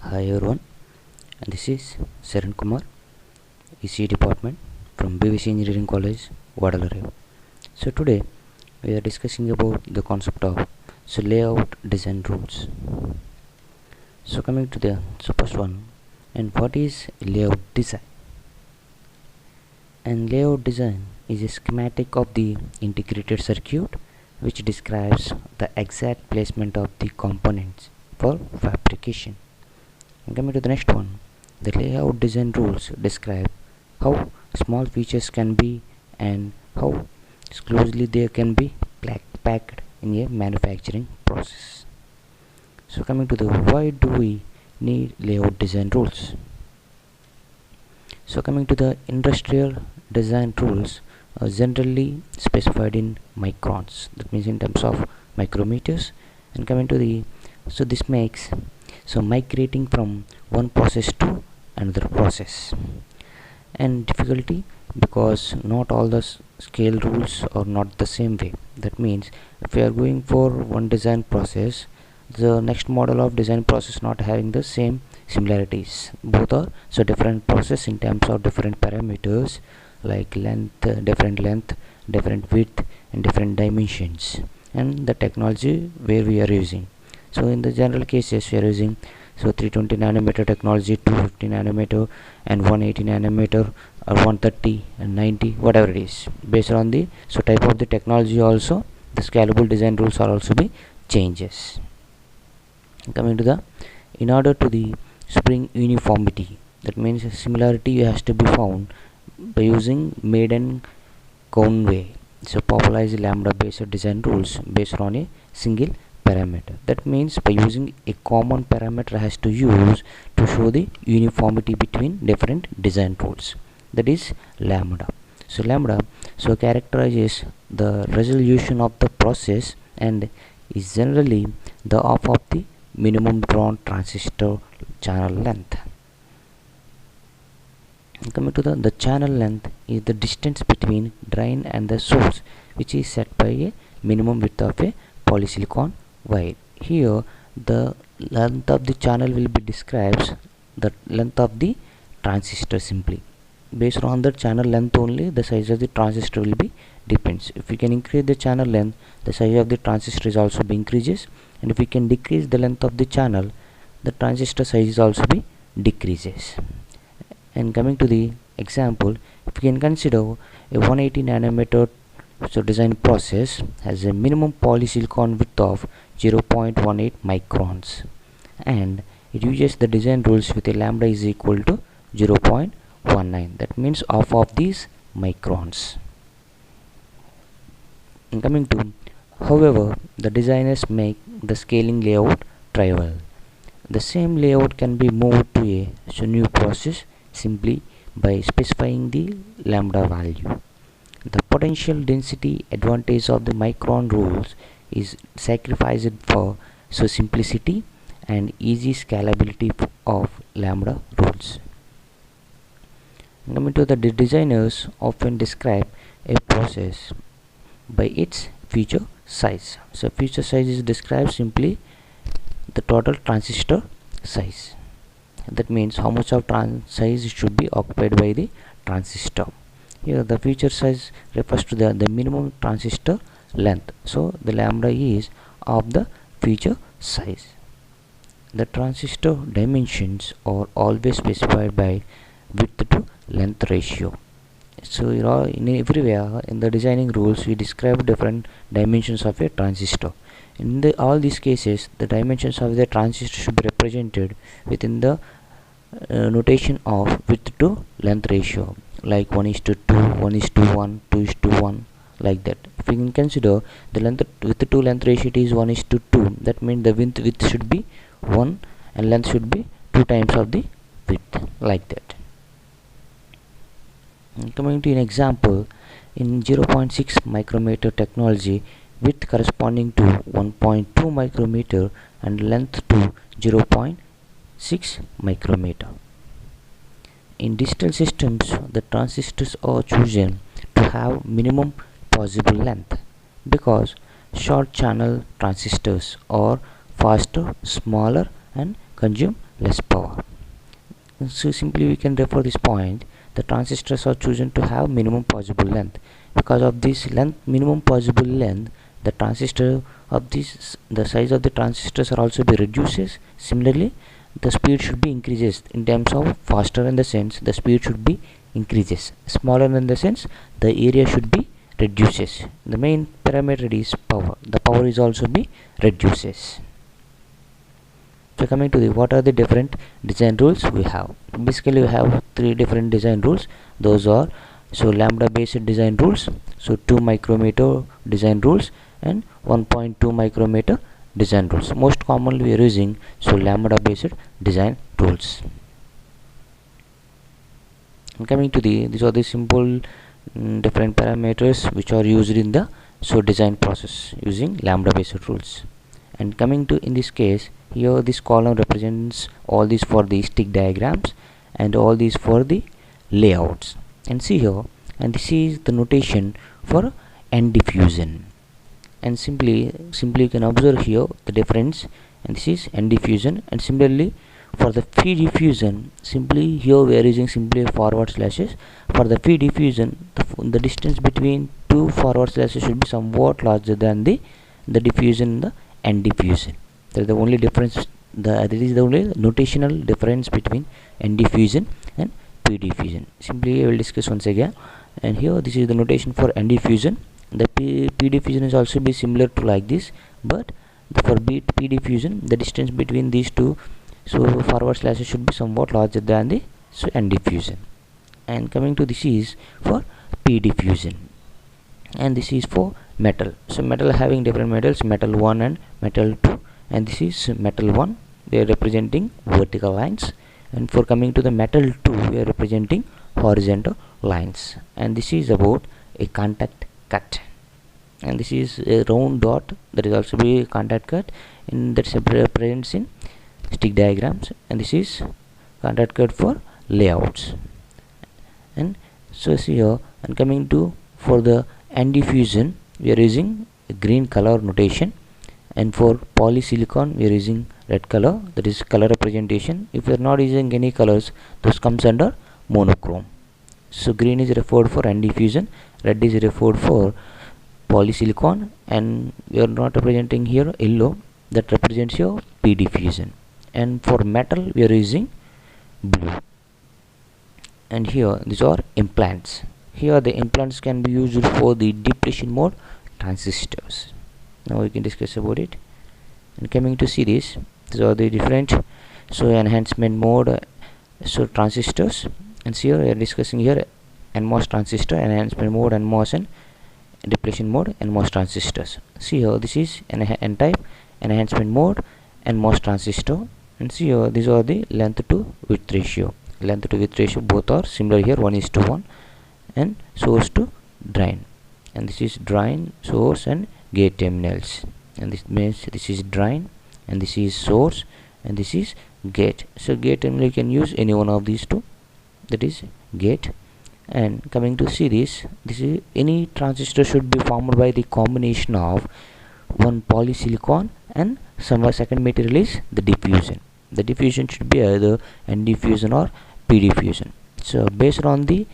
Hi everyone, and this is Saran Kumar, EC department from BVC Engineering College, Vadalare. So today we are discussing about the concept of layout design rules. So coming to the first one, and what is layout design? And layout design is a schematic of the integrated circuit which describes the exact placement of the components for fabrication. And coming to the next one, the layout design rules describe how small features can be and how closely they can be packed in a manufacturing process. So coming to the why do we need layout design rules? So coming to the industrial design rules are generally specified in microns, that means in terms of micrometers. And coming to the this makes migrating from one process to another process, and difficulty because not all the scale rules are not the same way. That means if we are going for one design process, the next model of design process not having the same similarities. Both are different process in terms of different parameters like different length, different width, and different dimensions, and the technology where we are using. So in the general cases we are using 320 nanometer technology, 250 nanometer, and 180 nanometer, or 130 and 90, whatever it is. Based on the type of the technology, also the scalable design rules are also be changes. Coming to the in order to the spring uniformity, that means similarity has to be found by using Maiden Conway. So popularized lambda based design rules based on a single parameter. That means by using a common parameter has to use to show the uniformity between different design rules, that is lambda. So lambda characterizes the resolution of the process and is generally the half of the minimum drawn transistor channel length. Coming to the channel length is the distance between drain and the source, which is set by a minimum width of a polysilicon wire. Here the length of the channel will be describes the length of the transistor. Simply based on the channel length only, the size of the transistor will be depends. If we can increase the channel length, the size of the transistor is also be increases, and if we can decrease the length of the channel, the transistor size is also be decreases. And coming to the example, if we can consider a 180 nanometer design process has a minimum polysilicon width of 0.18 microns, and it uses the design rules with a lambda is equal to 0.19, that means half of these microns. And coming to, however, the designers make the scaling layout trivial. The same layout can be moved to a new process simply by specifying the lambda value. The potential density advantage of the micron rules is sacrificed for simplicity and easy scalability of lambda rules. Coming to the designers often describe a process by its feature size. So feature size is described simply the total transistor size. That means how much of size should be occupied by the transistor. Here the feature size refers to the minimum transistor length. So the lambda is of the feature size. The transistor dimensions are always specified by width to length ratio. So in everywhere in the designing rules we describe different dimensions of a transistor. In all these cases, the dimensions of the transistor should be represented within the notation of width to length ratio, like 1:2, 1:1, 2:1, like that. If we can consider the width to length ratio is 1:2, that means the width should be 1 and length should be 2 times of the width, like that. And coming to an example, in 0.6 micrometer technology, width corresponding to 1.2 micrometer and length to 0.6 micrometer. In digital systems, the transistors are chosen to have minimum possible length because short channel transistors are faster, smaller, and consume less power. So simply we can refer this point, the transistors are chosen to have minimum possible length. Because of this minimum possible length, the transistor of this, the size of the transistors are also be reduces. Similarly, the speed should be increases in terms of faster in the sense the speed should be increases, smaller in the sense the area should be reduces. The main parameter is power, the power is also be reduces. So coming to the what are the different design rules we have. Basically we have three different design rules. Those are so lambda based design rules, so 2 micrometer design rules, and 1.2 micrometer design rules. Most commonly we are using so lambda based design rules. And coming to the these are the simple different parameters which are used in the so design process using lambda based rules. And coming to in this case, here this column represents all these for the stick diagrams and all these for the layouts. And see here, and this is the notation for end diffusion. And simply you can observe here the difference, and this is end diffusion. And similarly for the feed diffusion, simply here we are using simply forward slashes. For the feed diffusion, the distance between two forward slashes should be somewhat larger than the diffusion in the end diffusion. That is the only difference, that is the only notational difference between end diffusion and p diffusion. Simply I will discuss once again. And here this is the notation for end diffusion. The p diffusion is also be similar to like this, but for p diffusion the distance between these two so forward slashes should be somewhat larger than the so end diffusion. And coming to this is for p diffusion, and this is for metal. So metal having different metals, metal 1 and metal 2, and this is metal 1, they are representing vertical lines, and for coming to the metal 2 we are representing horizontal lines. And this is about a contact cut, and this is a round dot, that is also be a contact cut, and that represents in stick diagrams, and this is contact cut for layouts. And so see here, and coming to for the end diffusion we are using a green color notation, and for polysilicon we are using red color, that is color representation. If you are not using any colors, those comes under monochrome. So green is referred for end diffusion, red is referred for polysilicon, and we are not representing here yellow, that represents your p diffusion. And for metal we are using blue. And here these are implants. Here the implants can be used for the depletion mode transistors. Now we can discuss about it. And coming to see this, these are the different so enhancement mode so transistors. And see here we are discussing here NMOS transistor, enhancement mode NMOS, and depletion mode NMOS transistors. See here this is an N type enhancement mode NMOS transistor. And see here these are the length to width ratio. Length to width ratio both are similar here, 1:1, and source to drain. And this is drain, source, and gate terminals. And this means this is drain, and this is source, and this is gate. So gate terminal you can use any one of these two, that is gate. And coming to see this is any transistor should be formed by the combination of one polysilicon and some second material is the diffusion. The diffusion should be either N diffusion or P diffusion. So based on the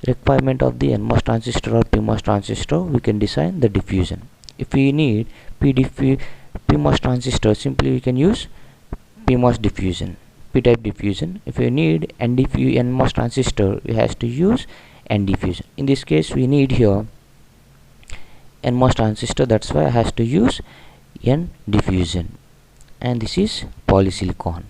requirement of the NMOS transistor or PMOS transistor, we can design the diffusion. If we need PMOS transistor, simply we can use PMOS diffusion, P-type diffusion. If we need NMOS transistor, we have to use N diffusion. In this case we need here NMOS transistor, that's why I has to use N diffusion. And this is polysilicon.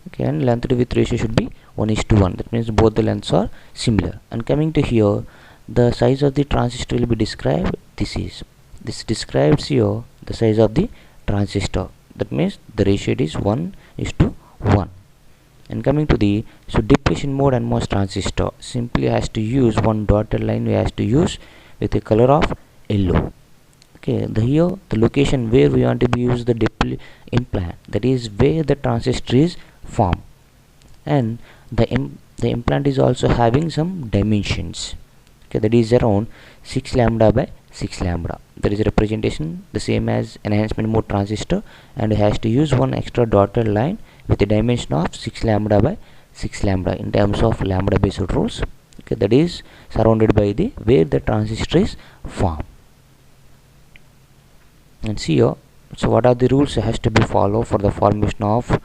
Okay, and length to width ratio should be 1:1. That means both the lengths are similar. And coming to here, the size of the transistor will be described. This describes here the size of the transistor. That means the ratio is 1:1. And coming to the depletion mode NMOS transistor, simply has to use one dotted line. We has to use with a color of yellow. Okay, here the location where we want to be use the implant, that is where the transistor is formed, and the implant is also having some dimensions. Okay, that is around 6 lambda by 6 lambda. There is a representation the same as enhancement mode transistor, and it has to use one extra dotted line with a dimension of 6 lambda by 6 lambda in terms of lambda based rules. Okay, that is surrounded by the where the transistor is formed. And see here, so what are the rules has to be followed for the formation of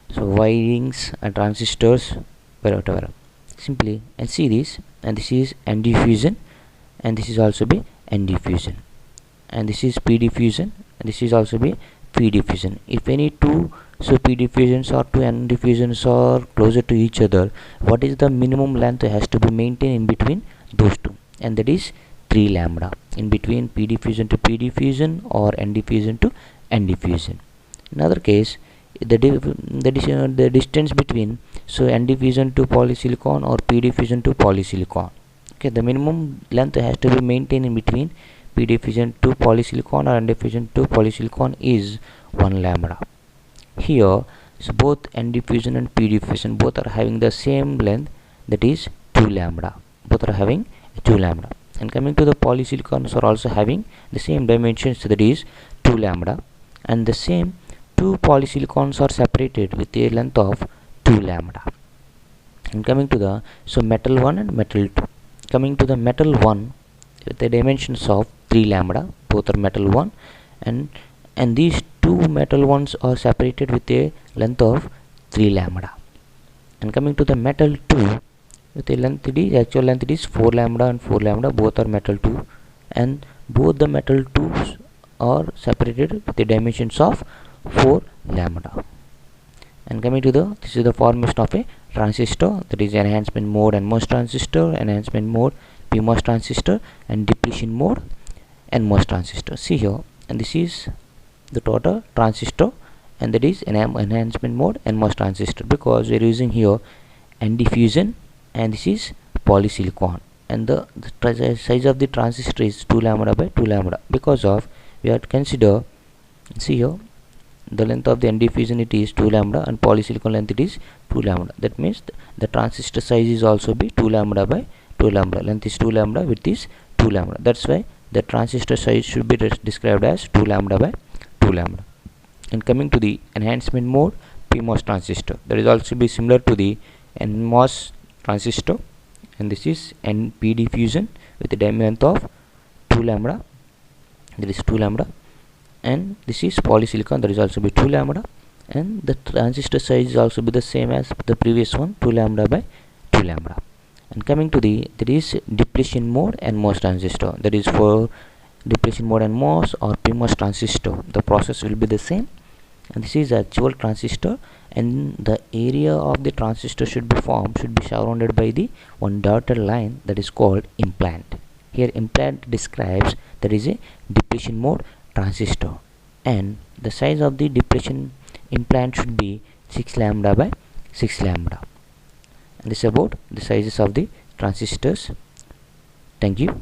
wirings and transistors, whatever. Simply and see this, and this is n diffusion, and this is also be n diffusion, and this is p diffusion, and this is also be p diffusion. If any two p diffusions or two n diffusions are closer to each other, what is the minimum length has to be maintained in between those two, and that is 3 lambda in between p diffusion to p diffusion or n diffusion to n diffusion. In other case, the distance between n diffusion to polysilicon or p diffusion to polysilicon. Okay, the minimum length has to be maintained in between p diffusion to polysilicon or n diffusion to polysilicon is 1 lambda. Here, so both n diffusion and p diffusion both are having the same length, that is 2 lambda. Both are having 2 lambda. And coming to the polysilicons are also having the same dimensions, that is 2 lambda, and the same two polysilicons are separated with a length of 2 lambda. And coming to the metal 1 and metal 2. Coming to the metal 1 with the dimensions of 3 lambda, both are metal 1, and these two metal ones are separated with a length of 3 lambda. And coming to the metal 2 with a length, it is actual length, it is 4 lambda and 4 lambda, both are metal 2, and both the metal 2s are separated with the dimensions of 4 lambda. And coming to this is the formation of a transistor, that is enhancement mode NMOS transistor, enhancement mode PMOS transistor, and depletion mode NMOS transistor. See here, and this is the total transistor, and that is enhancement mode NMOS transistor, because we are using here n diffusion, and this is polysilicon, and the size of the transistor is 2 lambda by 2 lambda, because of we have to consider, see here, the length of the n diffusion it is 2 lambda and polysilicon length it is 2 lambda. That means the transistor size is also be 2 lambda by 2 lambda, length is 2 lambda, width is 2 lambda. That's why the transistor size should be described as 2 lambda by 2 lambda. And coming to the enhancement mode PMOS transistor, that is also be similar to the NMOS transistor, and this is NP diffusion with a length of 2 lambda, that is 2 lambda, and this is polysilicon, that is also be 2 lambda, and the transistor size is also be the same as the previous one, 2 lambda by 2 lambda. And coming to there is depletion mode NMOS transistor, that is for depletion mode NMOS or PMOS transistor, the process will be the same, and this is actual transistor, and the area of the transistor should be surrounded by the one dotted line, that is called implant. Here implant describes that is a depletion mode transistor, and the size of the depletion implant should be 6 lambda by 6 lambda. And this is about the sizes of the transistors. Thank you.